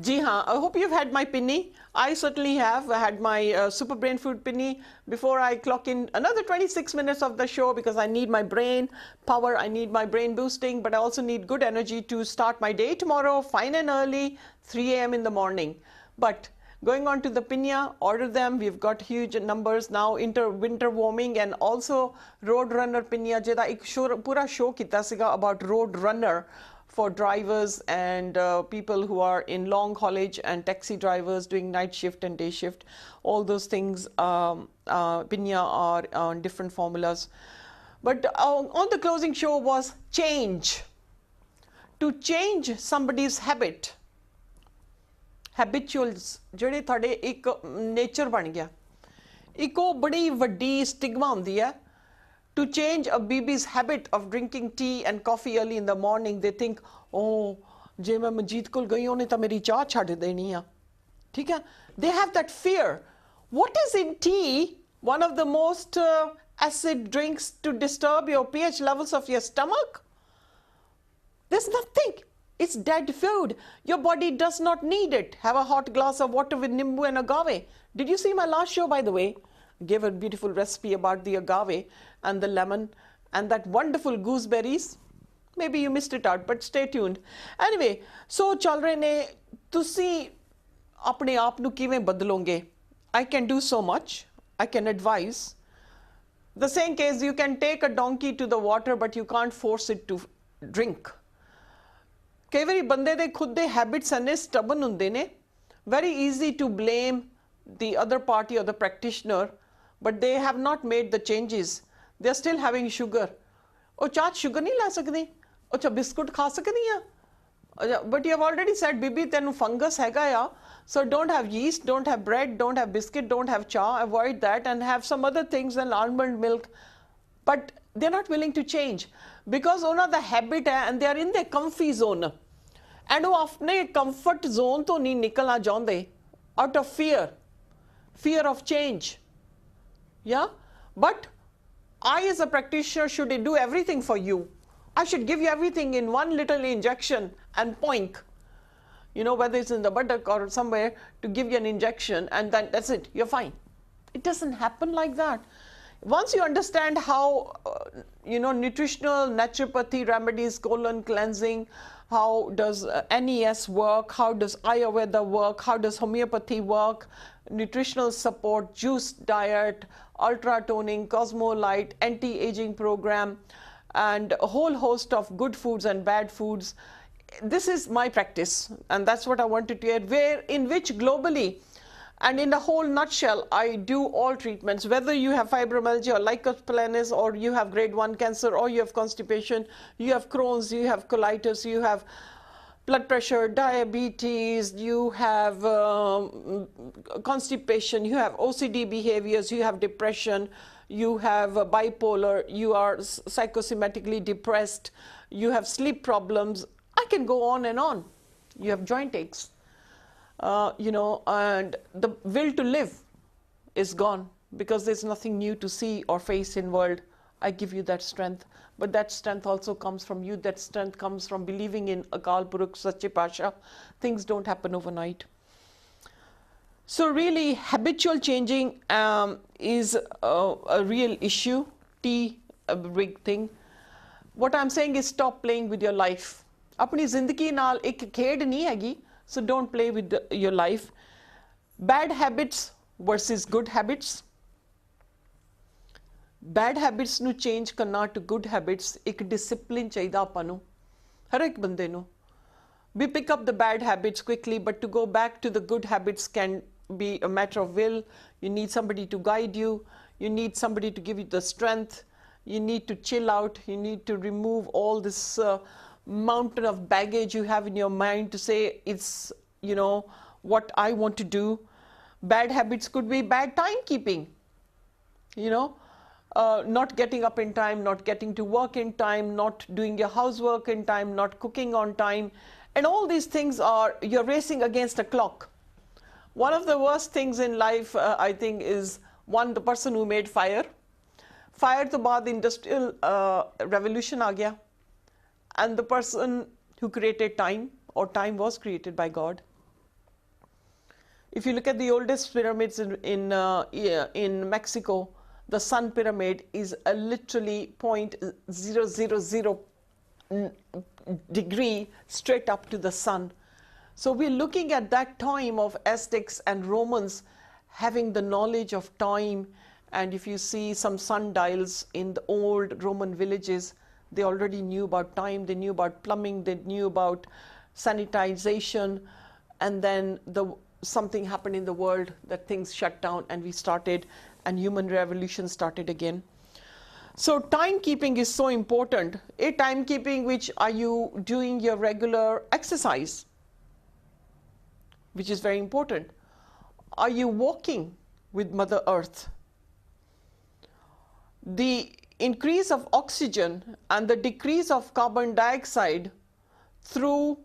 Ji haan, I hope you've had my pinny. I certainly have. I had my super brain food pinny before I clock in another 26 minutes of the show because I need my brain power, I need my brain boosting, but I also need good energy to start my day tomorrow, fine and early, 3 a.m. in the morning. But going on to the PINNIYA, order them. We've got huge numbers now, winter warming, and also road runner PINNIYA, jeda ek pura show kita siga about road runner for drivers and people who are in long haulage and taxi drivers doing night shift and day shift. All those things, PINNIYA are on different formulas. But on the closing show was change. To change somebody's habit. Habituals, ਜਿਹੜੇ ਤੁਹਾਡੇ ਇੱਕ nature ਬਣ ਗਿਆ, ਇੱਕ ਉਹ ਬੜੀ ਵੱਡੀ stigma ਹੁੰਦੀ ਹੈ. To change a baby's habit of drinking tea and coffee early in the morning, they think, oh, ਜੇ ਮੈਂ ਮਨਜੀਤ ਕੋਲ ਗਈ ਉਹਨੇ ਤਾਂ ਮੇਰੀ ਚਾਹ ਛੱਡ ਦੇਣੀ ਆ. ਠੀਕ ਹੈ? They have that fear. What is in tea? One of the most acid drinks to disturb your pH levels of your stomach? There's nothing. It's dead food. Your body does not need it. Have a hot glass of water with nimbu and agave. Did you see my last show, by the way? I gave a beautiful recipe about the agave and the lemon and that wonderful gooseberries. Maybe you missed it out, but stay tuned. Anyway, so chal rahe ne, tusi apne aap nu kiਵੇਂ ਬਦਲੋਗੇ? I can do so much. I can advise. The same case, you can take a donkey to the water, but you can't force it to drink. ਕਈ ਵਾਰੀ ਬੰਦੇ ਦੇ ਖੁਦ ਦੇ habits ਇੰਨੇ ਸਟਬਨ ਹੁੰਦੇ ਨੇ, very easy to blame the other party or the practitioner, but they have not made the changes. They are still having sugar. ਉਹ ਚਾਹ 'ਚ sugar ਨਹੀਂ ਲੈ ਸਕਦੀ, ਉਹ ਚਾਹ ਬਿਸਕੁਟ ਖਾ ਸਕਦੀ ਆ. But you have already said, ਬੀਬੀ ਤੈਨੂੰ fungus ਹੈਗਾ ਆ, so don't have yeast, don't have bread, don't have biscuit, don't have cha, avoid that and have some other things and almond milk. But they're not willing to change because ਉਹਨਾਂ ਦਾ habit ਹੈ and they are in their comfy zone. And ਉਹ ਆਪਣੇ comfort zone ਤੋਂ ਨਹੀਂ ਨਿਕਲਣਾ ਚਾਹੁੰਦੇ out of fear of change. Yeah? But I as a practitioner should do everything for you. I should give you everything in one little injection and poink. You know, whether it's in the buttock or somewhere, to give you an injection and then that's it, you're fine. It doesn't happen like that. Once you understand how, nutritional naturopathy remedies, colon cleansing, how does NES work, how does Ayurveda work, how does homeopathy work, nutritional support, juice diet, ultra toning, cosmolite, anti-aging program, and a whole host of good foods and bad foods. This is my practice, and that's what I wanted to add, in which globally, and in the whole nutshell, I do all treatments, whether you have fibromyalgia or lichen planus, or you have grade 1 cancer, or you have constipation, you have Crohn's, you have colitis, you have blood pressure, diabetes, you have constipation, you have OCD behaviors, you have depression, you have bipolar, you are psychosomatically depressed, you have sleep problems. I can go on and on. You have joint aches. And the will to live is gone because there's nothing new to see or face in world. I give you that strength, but that strength also comes from you. That strength comes from believing in Akal Purukh Sache Pasha. Things don't happen overnight. So really, habitual changing is a real issue, a big thing. What I'm saying is stop playing with your life. Apni zindagi naal ek khed nahi hegi. So don't play with your life. Bad habits versus good habits. Bad habits nu change karna to good habits. Ek discipline chahiਦਾ ਆਪਾਂ ਨੂੰ, ਹਰ ਇੱਕ ਬੰਦੇ ਨੂੰ. We pick up the bad habits quickly, but to go back to the good habits can be a matter of will. You need somebody to guide you. You need somebody to give you the strength. You need to chill out. You need to remove all this mountain of baggage you have in your mind to say it's, what I want to do. Bad habits could be bad timekeeping, not getting up in time, not getting to work in time, not doing your housework in time, not cooking on time. And all these things you're racing against a clock. One of the worst things in life, I think, is the person who made fire. Fire to baad industrial revolution aa gaya. And the person who created time, or time was created by God. If you look at the oldest pyramids in Mexico, the Sun Pyramid is a literally 0.000 degree straight up to the sun. So we're looking at that time of Aztecs and Romans having the knowledge of time. And if you see some sundials in the old Roman villages, they already knew about time, they knew about plumbing, they knew about sanitization, and then something happened in the world that things shut down and we started, and human revolution started again. So timekeeping is so important. A timekeeping, which are you doing your regular exercise, which is very important. Are you walking with Mother Earth? The increase of oxygen and the decrease of carbon dioxide through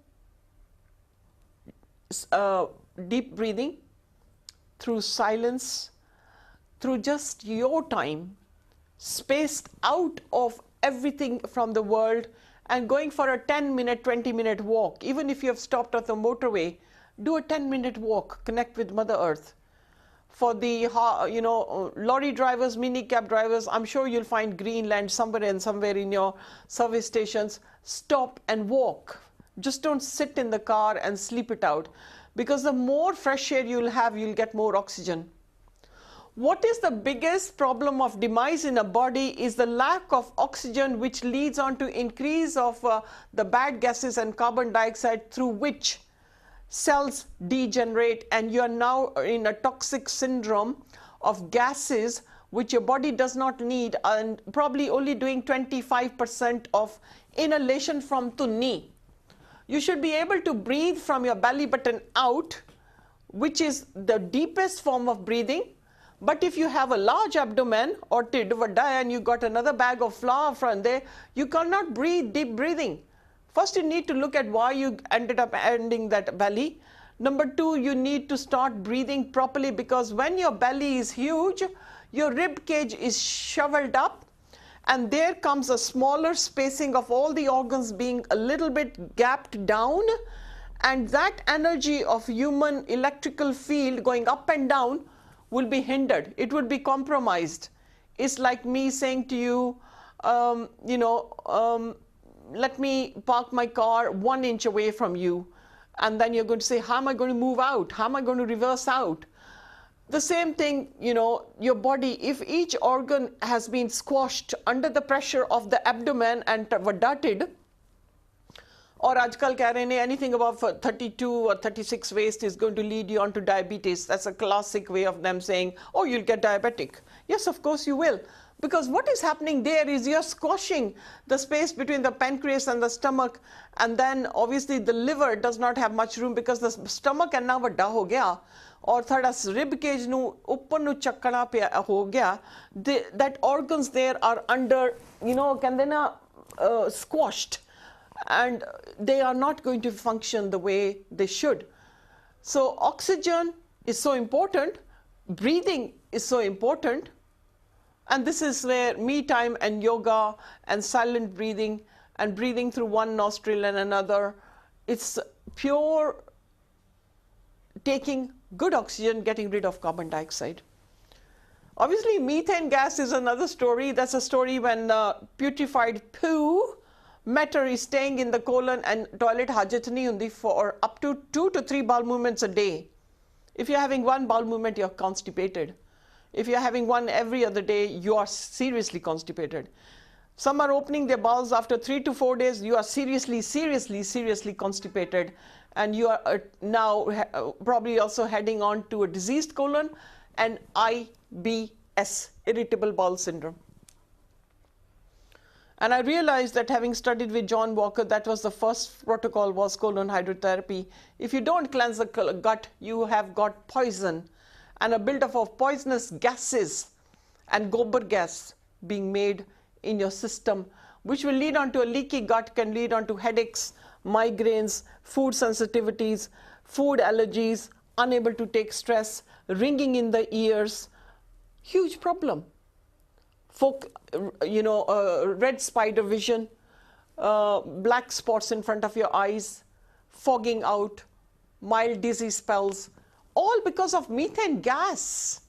deep breathing, through silence, through just your time, spaced out of everything from the world, and going for a 10-minute, 20-minute walk. Even if you have stopped at the motorway, do a 10-minute walk, connect with Mother Earth. For the lorry drivers, mini cab drivers, I'm sure you'll find Greenland somewhere in your service stations. Stop and walk. Just don't sit in the car and sleep it out, because the more fresh air you'll have, you'll get more oxygen. What is the biggest problem of demise in a body is the lack of oxygen, which leads on to increase of the bad gases and carbon dioxide, through which cells degenerate, and you are now in a toxic syndrome of gases which your body does not need, and probably only doing 25% of inhalation from tunni. You should be able to breathe from your belly button out, which is the deepest form of breathing. But if you have a large abdomen or tidvada and you got another bag of flour from there, you cannot breathe deep breathing. First, you need to look at why you ended up ending that belly. Number two, you need to start breathing properly, because when your belly is huge, your rib cage is shoveled up, and there comes a smaller spacing of all the organs being a little bit gapped down, and that energy of human electrical field going up and down will be hindered. It will be compromised. It's like me saying to you, let me park my car 1 inch away from you. And then you're going to say, how am I going to move out? How am I going to reverse out? The same thing, your body, if each organ has been squashed under the pressure of the abdomen and vadated, or aajkal keh rahe hain, anything above 32 or 36 waist is going to lead you on to diabetes. That's a classic way of them saying, oh, you'll get diabetic. Yes, of course you will. Because what is happening there is you're squashing the space between the pancreas and the stomach, and then obviously the liver does not have much room, because the stomach enna vadda ho gaya aur thada rib cage nu upar nu chakkana pe ho gaya, that organs there are under, kande na, squashed, and they are not going to function the way they should. So oxygen is so important, breathing is so important, and this is where me time and yoga and silent breathing and breathing through one nostril and another, it's pure taking good oxygen, getting rid of carbon dioxide. Obviously, methane gas is another story. That's a story when putrefied poo matter is staying in the colon and toilet hajat nahi hundi for up to 2 to 3 bowel movements a day. If you're having one bowel movement, you're constipated. If you're having one every other day, you are seriously constipated. Some are opening their bowels after 3 to 4 days. You are seriously constipated, and you are now probably also heading on to a diseased colon and IBS, irritable bowel syndrome. And I realized that, having studied with John Walker, that was the first protocol, was colon hydrotherapy. If you don't cleanse the gut, you have got poison and a buildup of poisonous gases and gobar gas being made in your system, which will lead on to a leaky gut, can lead on to headaches, migraines, food sensitivities, food allergies, unable to take stress, ringing in the ears. Huge problem. Red spider vision, black spots in front of your eyes, fogging out, mild dizzy spells, all because of methane gas.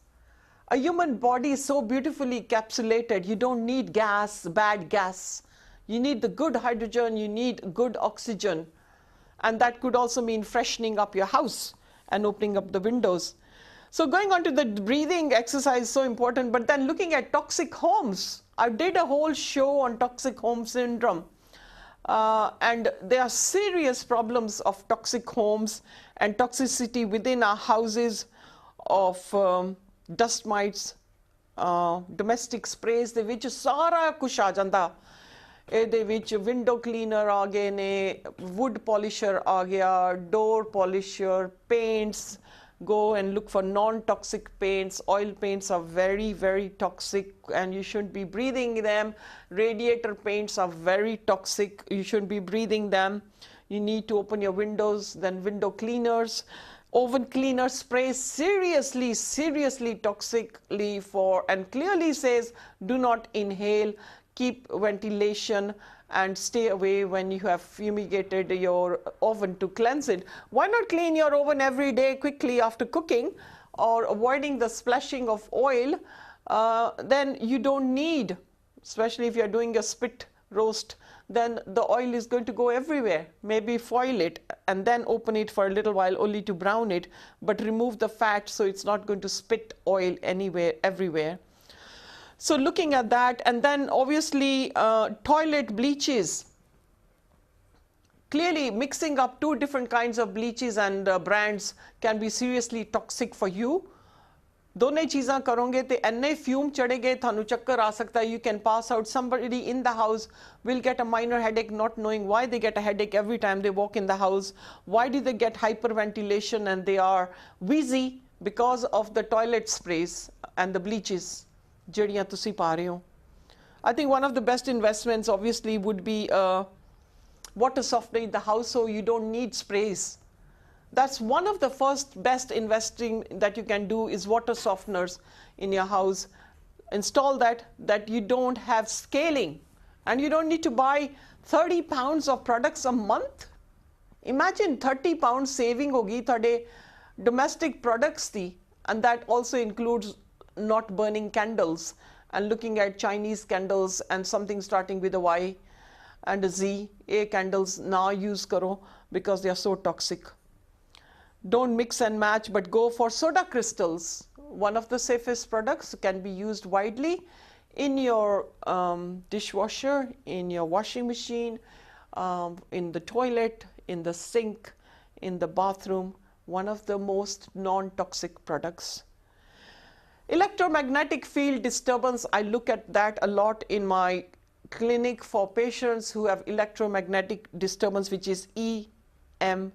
A human body is so beautifully encapsulated. You don't need gas, bad gas. You need the good hydrogen, you need good oxygen. And that could also mean freshening up your house and opening up the windows. So going on to the breathing exercise is so important, but then looking at toxic homes. I did a whole show on toxic home syndrome. And there are serious problems of toxic homes and toxicity within our houses of dust mites, domestic sprays ਦੇ ਵਿੱਚ ਸਾਰਾ ਕੁਛ ਆ ਜਾਂਦਾ ਇਹਦੇ ਵਿੱਚ window cleaner ਆ ਗਏ ਨੇ wood polisher ਆ ਗਿਆ door polisher paints go and look for non-toxic paints. Oil paints are very, very toxic and you shouldn't be breathing them. Radiator paints are very toxic. You shouldn't be breathing them. You need to open your windows. Then window cleaners. Oven cleaner spray, seriously, seriously toxically for, and clearly says do not inhale, keep ventilation and stay away when you have fumigated your oven to cleanse it. Why not clean your oven every day quickly after cooking or avoiding the splashing of oil? Then you don't need, especially if you're doing a spit roast, then the oil is going to go everywhere. Maybe foil it and then open it for a little while only to brown it, but remove the fat so it's not going to spit oil anywhere, everywhere. So looking at that, and then obviously toilet bleaches. Clearly mixing up two different kinds of bleaches and brands can be seriously toxic for you. दोनों चीज़ां करोगे तो अन्य fume चढ़ेगे थानू चक्कर आ सकता है. You can pass out. Somebody in the house will get a minor headache, not knowing why they get a headache every time they walk in the house. Why do they get hyperventilation and they are wheezy? Because of the toilet sprays and the bleaches. ਜਿਹੜੀਆਂ ਤੁਸੀਂ ਪਾ ਰਹੇ ਹੋ. I think one of the best investments obviously would be water softener in the house, so you don't need sprays. That's one of the first best investing that you can do is water softeners in your house. Install that you don't have scaling and you don't need to buy 30 pounds of products a month. Imagine 30 pounds saving hogi thode domestic products thi, and that also includes not burning candles and looking at Chinese candles and something starting with a Y and a Z. A candles now use karo because they are so toxic. Don't mix and match, but go for soda crystals. One of the safest products, can be used widely in your dishwasher, in your washing machine, in the toilet, in the sink, in the bathroom. One of the most non-toxic products. Electromagnetic field disturbance, I look at that a lot in my clinic for patients who have electromagnetic disturbance, which is EMF.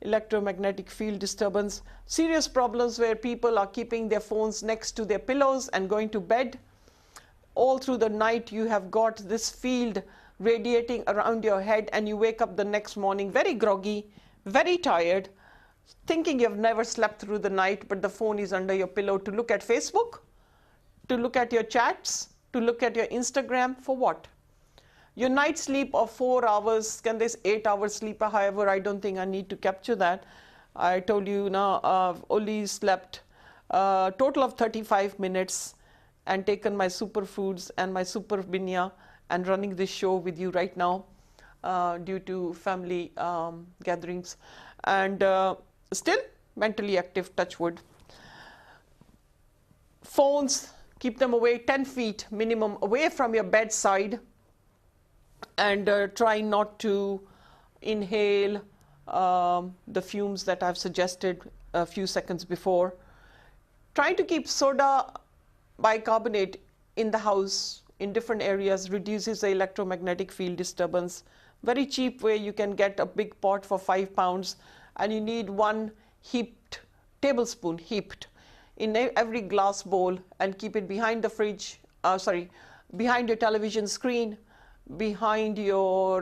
Electromagnetic field disturbance, serious problems where people are keeping their phones next to their pillows and going to bed. All through the night you have got this field radiating around your head and you wake up the next morning very groggy, very tired, thinking you've never slept through the night, but the phone is under your pillow to look at Facebook, to look at your chats, to look at your Instagram. For what? Your night sleep of 4 hours, can this 8 hours sleep? However, I don't think I need to capture that. I told you now I've only slept a total of 35 minutes and taken my superfoods and my super PINNIYA and running this show with you right now due to family gatherings. And still mentally active, touch wood. Phones, keep them away 10 feet minimum away from your bedside, and try not to inhale the fumes that I've suggested a few seconds before. Trying to keep soda bicarbonate in the house in different areas reduces the electromagnetic field disturbance. Very cheap way, you can get a big pot for 5 pounds and you need one heaped tablespoon heaped in every glass bowl, and keep it behind the fridge, behind your television screen, behind your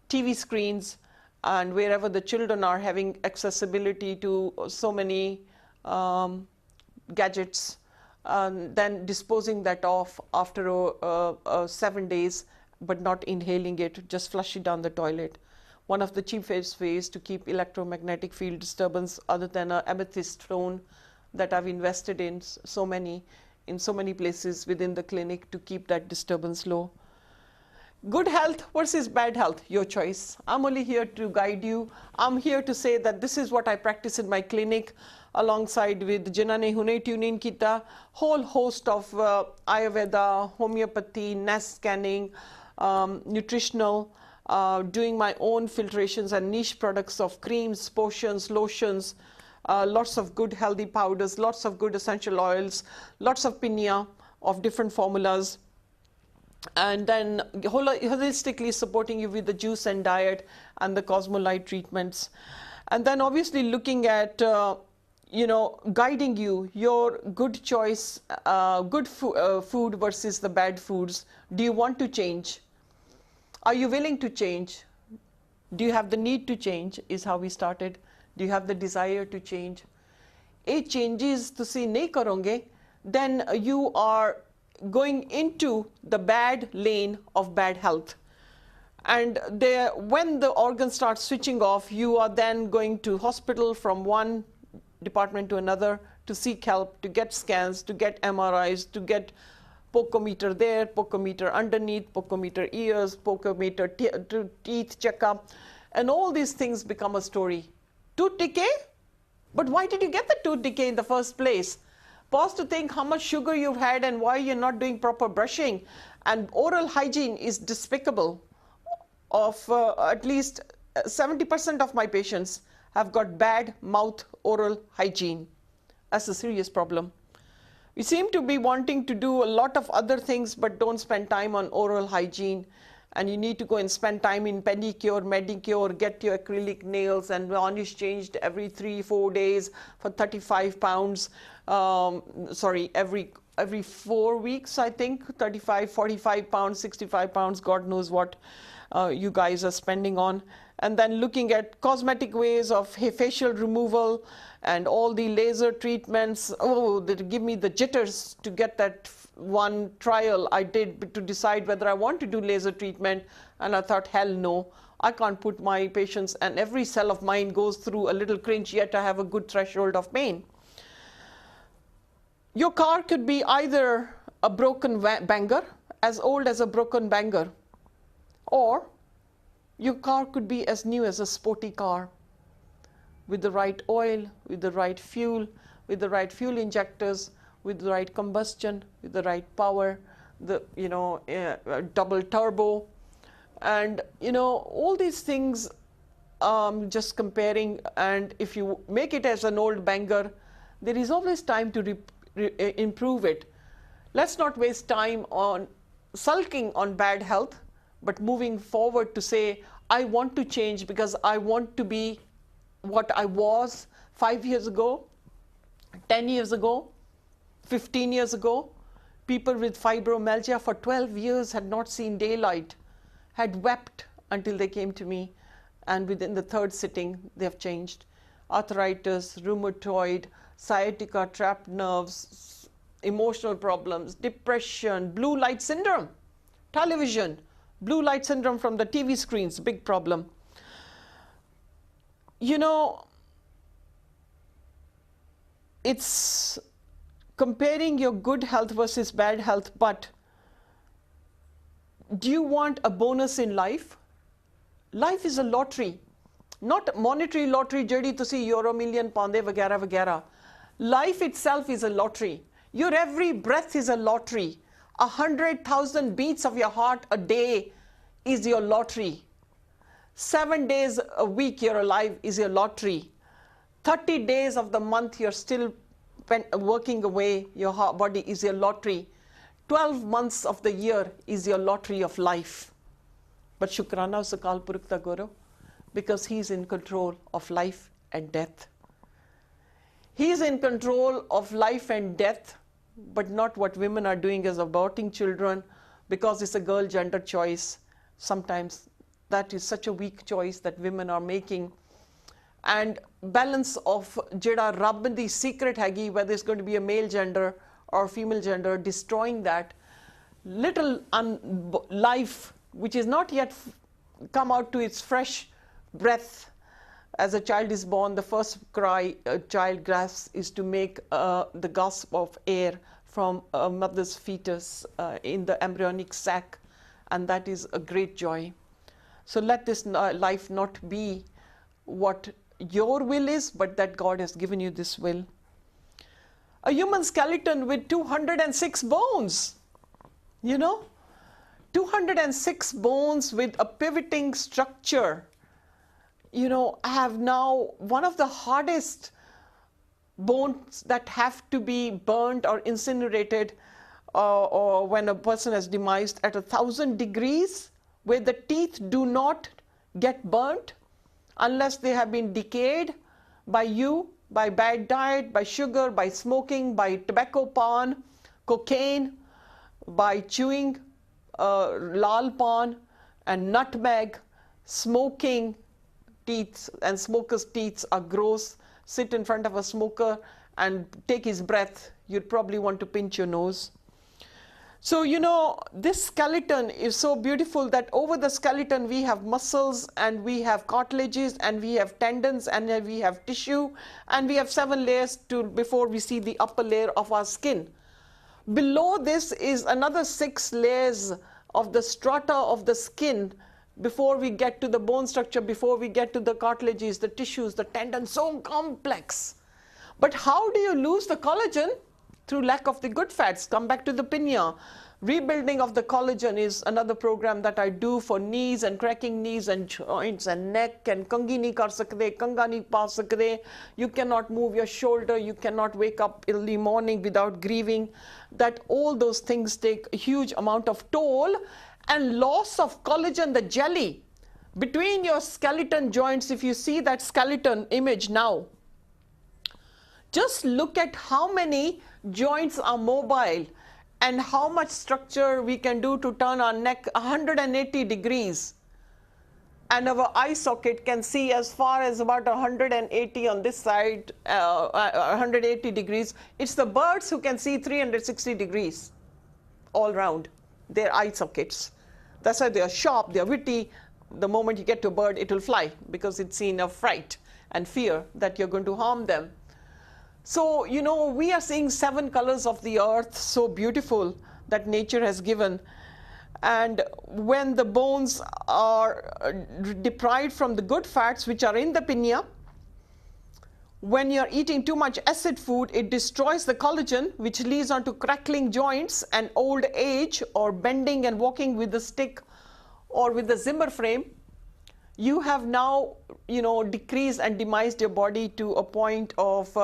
TV screens, and wherever the children are having accessibility to so many gadgets, and then disposing that off after 7 days, but not inhaling it, just flush it down the toilet. one of the cheapest ways to keep electromagnetic field disturbance other than an amethyst stone that I've invested in so many places within the clinic to keep that disturbance low. Good health versus bad health, your choice. I'm only here to guide you. I'm here to say that this is what I practice in my clinic alongside with Jinane Hune Tunin Kita, whole host of Ayurveda, homeopathy, nest scanning, nutritional, doing my own filtrations and niche products of creams, potions, lotions, lots of good healthy powders, lots of good essential oils, lots of PINNIYA of different formulas, and then holistically supporting you with the juice and diet and the cosmolite treatments. And then obviously looking at, guiding you, your good choice, good food versus the bad foods. Do you want to change? Are you willing to change? Do you have the need to change, is how we started. Do you have the desire to change? If changes तुसी नहीं करोगे, then you are going into the bad lane of bad health. And when the organs start switching off, you are then going to hospital from one department to another to seek help, to get scans, to get MRIs, to get pocometer there, pocometer underneath, pocometer ears, pocometer teeth checkup. And all these things become a story. Tooth decay? But why did you get the tooth decay in the first place? Pause to think how much sugar you've had and why you're not doing proper brushing. And oral hygiene is despicable. Of at least 70% of my patients have got bad mouth oral hygiene. That's a serious problem. We seem to be wanting to do a lot of other things but don't spend time on oral hygiene. And you need to go and spend time in pedicure, manicure, get your acrylic nails and varnish changed every 3-4 days for 35 pounds. Every 4 weeks, I think, 35, 45 pounds, 65 pounds, God knows what you guys are spending on. And then looking at cosmetic ways of facial removal and all the laser treatments. Oh, they give me the jitters to get that one trial I did to decide whether I want to do laser treatment. And I thought, hell no, I can't put my patients, and every cell of mine goes through a little cringe, yet I have a good threshold of pain. Your car could be either a broken banger, as old as a broken banger, or your car could be as new as a sporty car with the right oil, with the right fuel, with the right fuel injectors, with the right combustion, with the right power, double turbo, and all these things. Just comparing, and if you make it as an old banger, there is always time to improve it. Let's not waste time on sulking on bad health, but moving forward to say, I want to change because I want to be what I was 5 years ago, 10 years ago, 15 years ago. People with fibromyalgia for 12 years had not seen daylight, had wept until they came to me, and within the third sitting, they have changed. Arthritis, rheumatoid, sciatica, trapped nerves, emotional problems, depression, blue light syndrome, television, blue light syndrome from the TV screens, big problem. It's comparing your good health versus bad health, but do you want a bonus in life? Life is a lottery, not monetary lottery, jehdi tusi euro million paunde vagera vagera. Life itself is a lottery. Your every breath is a lottery. 100,000 beats of your heart a day is your lottery. 7 days a week you're alive is your lottery. 30 days of the month you're still working away, your body is your lottery. 12 months of the year is your lottery of life. But Shukrana Sakal Puruk da Guru, because he's in control of life and death. He's in control of life and death, but not what women are doing as aborting children because it's a girl gender choice. Sometimes that is such a weak choice that women are making. And balance of jeda Rabb di secret hagi, whether it's going to be a male gender or female gender, destroying that little life which is not yet come out to its fresh breath. As a child is born, the first cry a child grasps is to make the gasp of air from a mother's fetus in the embryonic sac, and that is a great joy. So let this life not be what your will is, but that God has given you this will. A human skeleton with 206 bones, 206 bones with a pivoting structure. Have now one of the hardest bones that have to be burnt or incinerated or when a person has demised at 1,000 degrees, where the teeth do not get burnt unless they have been decayed by you, by bad diet, by sugar, by smoking, by tobacco pan, cocaine, by chewing lal pan and nutmeg. Smoking teeth and smokers' teeth are gross. Sit in front of a smoker and take his breath, you'd probably want to pinch your nose. So, this skeleton is so beautiful that over the skeleton we have muscles and we have cartilages and we have tendons and we have tissue and we have 7 layers before we see the upper layer of our skin. Below this is another 6 layers of the strata of the skin before we get to the bone structure, before we get to the cartilages, the tissues, the tendons, so complex. But how do you lose the collagen? Through lack of the good fats. Come back to the PINNIYA. Rebuilding of the collagen is another program that I do for knees and cracking knees and joints and neck and kangi nahi kar sakde, kanga nahi pa sakde. You cannot move your shoulder, you cannot wake up early morning without grieving. That all those things take a huge amount of toll, and loss of collagen, the jelly between your skeleton joints. If you see that skeleton image now, just look at how many joints are mobile and how much structure we can do to turn our neck 180 degrees. And our eye socket can see as far as about 180 on this side, 180 degrees. It's the birds who can see 360 degrees all round their eye sockets. That's why they are sharp, they are witty. The moment you get to a bird, it will fly because it's seen of fright and fear that you're going to harm them. So, we are seeing 7 colors of the earth, so beautiful, that nature has given. And when the bones are deprived from the good fats which are in the PINNIYA, when you're eating too much acid food, it destroys the collagen, which leads on to crackling joints and old age, or bending and walking with the stick or with the Zimmer frame. You have now, decreased and demised your body to a point of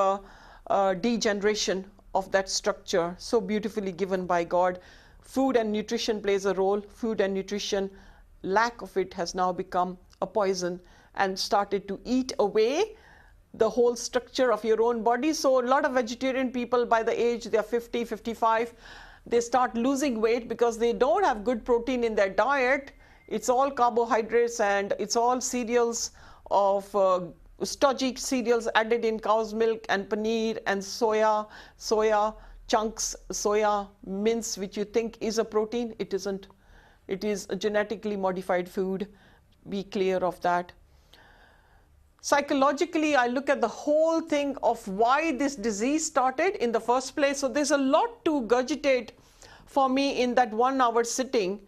degeneration of that structure, so beautifully given by God. Food and nutrition plays a role. Food and nutrition, lack of it has now become a poison and started to eat away the whole structure of your own body. So a lot of vegetarian people, by the age they are 50, 55, they start losing weight because they don't have good protein in their diet. It's all carbohydrates and it's all cereals of stodgy cereals added in cow's milk and paneer and soya chunks, soya mince, which you think is a protein. It isn't. It is a genetically modified food. Be clear of that. Psychologically, I look at the whole thing of why this disease started in the first place. So there's a lot to gurgitate for me in that 1 hour sitting,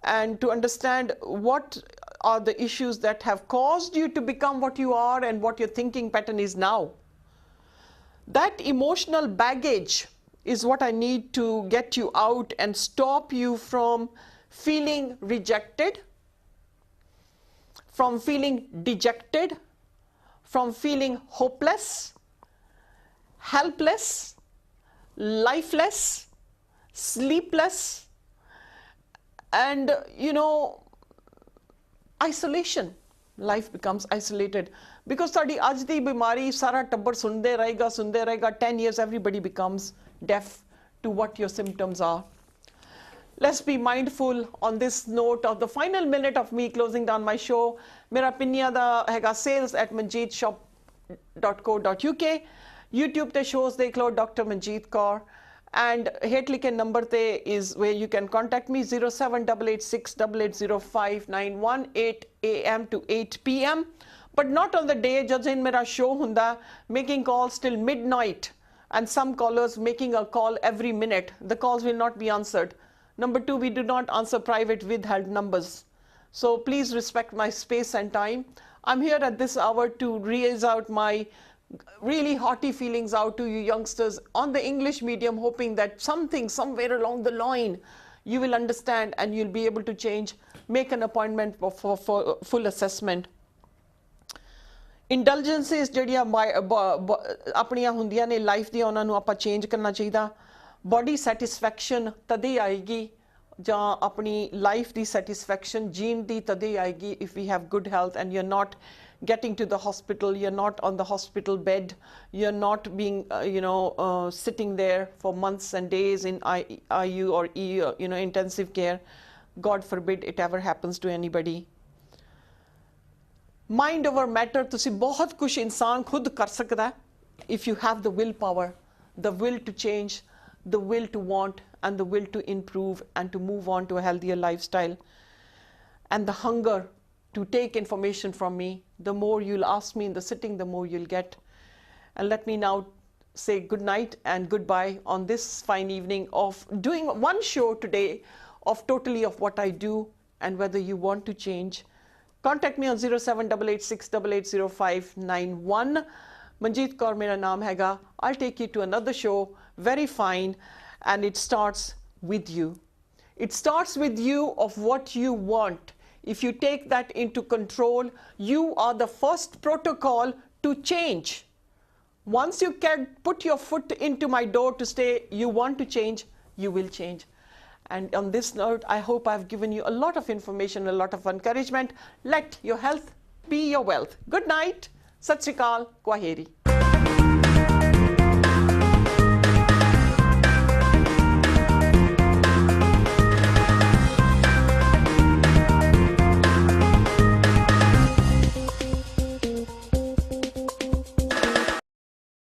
and to understand what are the issues that have caused you to become what you are and what your thinking pattern is now. That emotional baggage is what I need to get you out and stop you from feeling rejected, from feeling dejected, from feeling hopeless, helpless, lifeless, sleepless, and isolation. Life becomes isolated because tadi aj di bimari sara tabbar sunde rahega 10 years everybody becomes deaf to what your symptoms are. Let's be mindful on this note of the final minute of me closing down my show. Mera PINNIYA da hega sales@manjeetshop.co.uk. YouTube te shows dekh lo Dr. Manjeet Kaur, and हेठलिखे number te is where you can contact me 07886880591 8 a.m. to 8 p.m. but not on the day jad in mera show hunda making calls till midnight and some callers making a call every minute. The calls will not be answered. Number two, we do not answer private withheld numbers, so please respect my space and time. I'm here at this hour to raise out my really hearty feelings out to you youngsters on the English medium, hoping that something somewhere along the line you will understand and you'll be able to change. Make an appointment for full assessment. Indulgences ਜਿਹੜੀਆਂ ਆਪਣੀਆਂ ਹੁੰਦੀਆਂ ਨੇ life ਦੀਆਂ ਉਹਨਾਂ ਨੂੰ ਆਪਾਂ change ਕਰਨਾ ਚਾਹੀਦਾ. ਬੋਡੀ ਸੈਟੀਸਫੈਕਸ਼ਨ ਤਦੇ ਆਏਗੀ ਜਾਂ ਆਪਣੀ ਲਾਈਫ ਦੀ ਸੈਟੀਸਫੈਕਸ਼ਨ ਜੀਣ ਦੀ ਤਦੇ ਆਏਗੀ if we have good health and you're not getting to the hospital, you're not on the hospital bed, you're not being sitting there for months and days in IU or intensive care. God forbid it ever happens to anybody. Mind over matter, ਤੁਸੀਂ ਬਹੁਤ ਕੁਝ ਇਨਸਾਨ ਖੁਦ ਕਰ ਸਕਦਾ if you have the willpower, the will to change, the will to want and the will to improve and to move on to a healthier lifestyle, and the hunger to take information from me. The more you'll ask me in the sitting, the more you'll get. And let me now say good night and goodbye on this fine evening of doing one show today of totally of what I do and whether you want to change. Contact me on 07886880591. Manjeet Kaur mera naam haiga. I'll take you to another show, very fine, and it starts with you. It starts with you of what you want. If you take that into control, you are the first protocol to change. Once you can put your foot into my door to say you want to change, you will change. And on this note, I hope I've given you a lot of information, a lot of encouragement. Let your health be your wealth. Good night. Sat Sri Akal. Kwaheri.